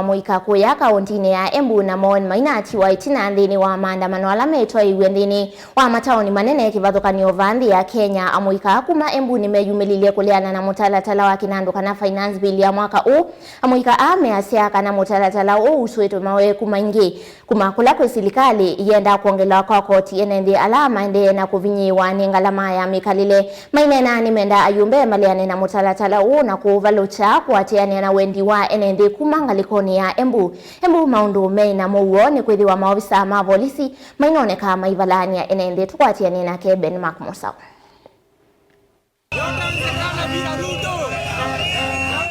Muika kuya kaunti ya Embu na Mon Maina tiwa itina ndini wa maandamano alametwa iwendini wa mataoni manene kivathukanio vanthi ya Kenya. Amuika kuma Embu nimeyumililie kuleana na mutalatala wa kinanduka na finance bill ya mwaka huu. Amuika ameasiaka na mutalatala huu uswetu mawe kumaingi kumakula kwa serikali yenda kuongelewa kwa koti enendi alama ende na kuvinyiwa ni ngalama ya mikalile mainena nimenda ayumbe maliane na mutalatala huu na kuvalucha kuatiania na wendi wa enendi kumangaliko ya Embu maundu meina muo ni kwithiwa maofisa ma polisi mainoneka maivalania enende tukwatiania na Ben Mark Musa.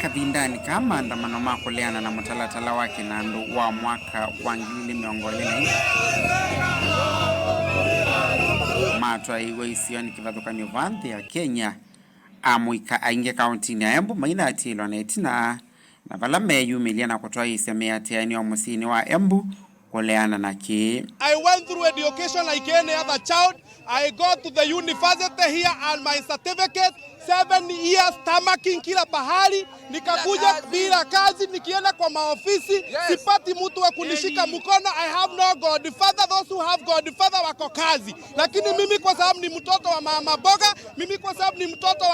Kathindani kama maandamano makuleana na mutalatala wa kinandu wa mwaka wa 2024 matwa iwe isioni kivathukanio vanthi ya Kenya. Amuika ainge kaunti ya Embu maina atilo na itina na vala meyumilia na kutoa iseme atiani wa musini wa Embu kuleana na ki. I went through education like any other child. I go to the university here and my certificate 7 years tamaking kila pahali, nikakuja bila kazi, nikienda kwa maofisi sipati mtu wa kunishika mkono. I have no godfather. Those who have godfather wako kazi, lakini mimi kwa sababu ni mtoto wa mama boga, mimi kwa sababu ni mtoto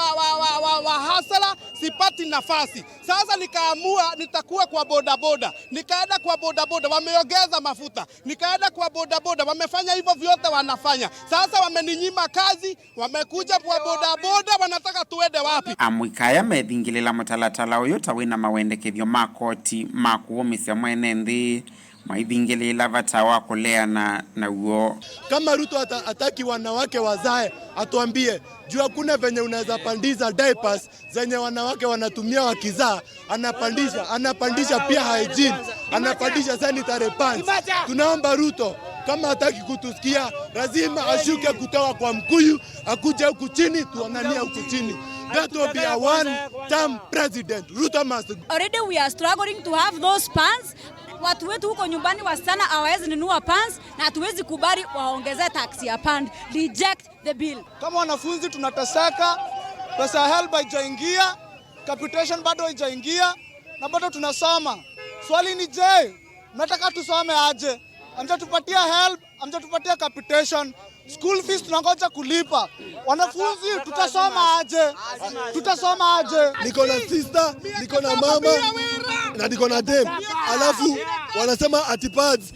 wa hasala, sipati nafasi. Sasa nikaamua nitakuwa kwa bodaboda. Nikaenda kwa bodaboda, wameongeza mafuta. Nikaenda kwa bodaboda, wamefanya hivyo vyote wanafanya. Sasa wameninyima kazi, wamekuja kwa bodaboda, wanataka tuende wapi? Amuika ya methingilela mutalatala uyu tawina mawendekethio makoti makuumisya mwene nthi maithingilela vatawa kuleana na uo. Kama Ruto ataki wanawake wazae, atuambie juu hakuna venye unaweza pandisha diapers zenye wanawake wanatumia wakizaa. Anapandisha pia hygiene, anapandisha sanitary pads. Tunaomba Ruto kama hataki kutusikia, lazima ashuke kutoka kwa Mkuyu, akuje huku chini, tuonania huku chini. That will be a one-term president. Ruto must. Already we are struggling to have those pants. Watu wetu huko nyumbani wasichana hawawezi nunua pants na hatuwezi kubali waongeze tax ya pant. Reject the bill. Kama wanafunzi tunateseka, pesa ya HELB haijaingia, capitation bado haijaingia na bado tunasoma. Swali ni je, mnataka tusome aje? Amjatupatia HELB, amjatupatia capitation. School fees tunangoja kulipa. Wanafunzi tutasoma aje? Tutasoma aje? Niko na sister, niko na mama na niko na dem. Alafu wanasema ati pads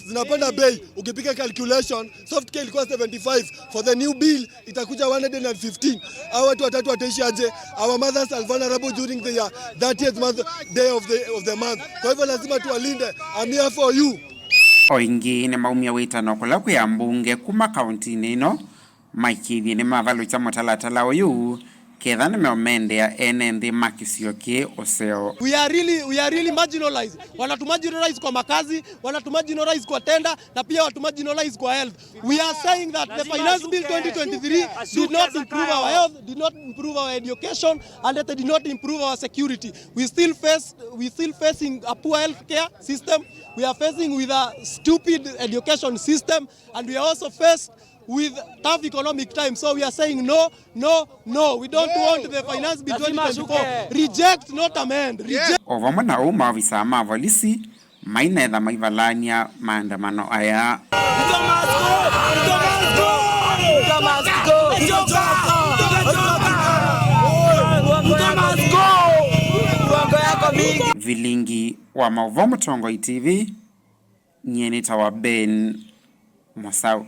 zinapanda bei. Ukipiga calculation, soft care ilikuwa 75, for the new bill itakuja 115. Hao watu watatu wataishi aje? Our mothers are vulnerable during the 30th month day of the month. Kwa hivyo lazima tuwalinde. I'm here for you. Oingi ni maumia witano kula kuya mbunge kuma kaunti nino maikithie ni mavalucha mutalatala uyu ketha ni meomende ya enendi makisio ki oseo. We are really marginalized. Wanatumarginalize kwa makazi, wanatumarginalize kwa tenda na pia watumarginalize kwa health. We are saying that the finance bill 2023 did not improve our health, did not improve our education, and that did not improve our security. We still facing a poor healthcare system. We are facing with a stupid education system, and we are also faced with tough economic times. So we are saying no. We don't want the finance bill 2024. Reject, not amend. Reject. Ovamo na maofisa ma polisi mainetha maivalania maandamano aya. Vilingi wa Mauvomo Tongo TV, Nyenita wa Ben Musau.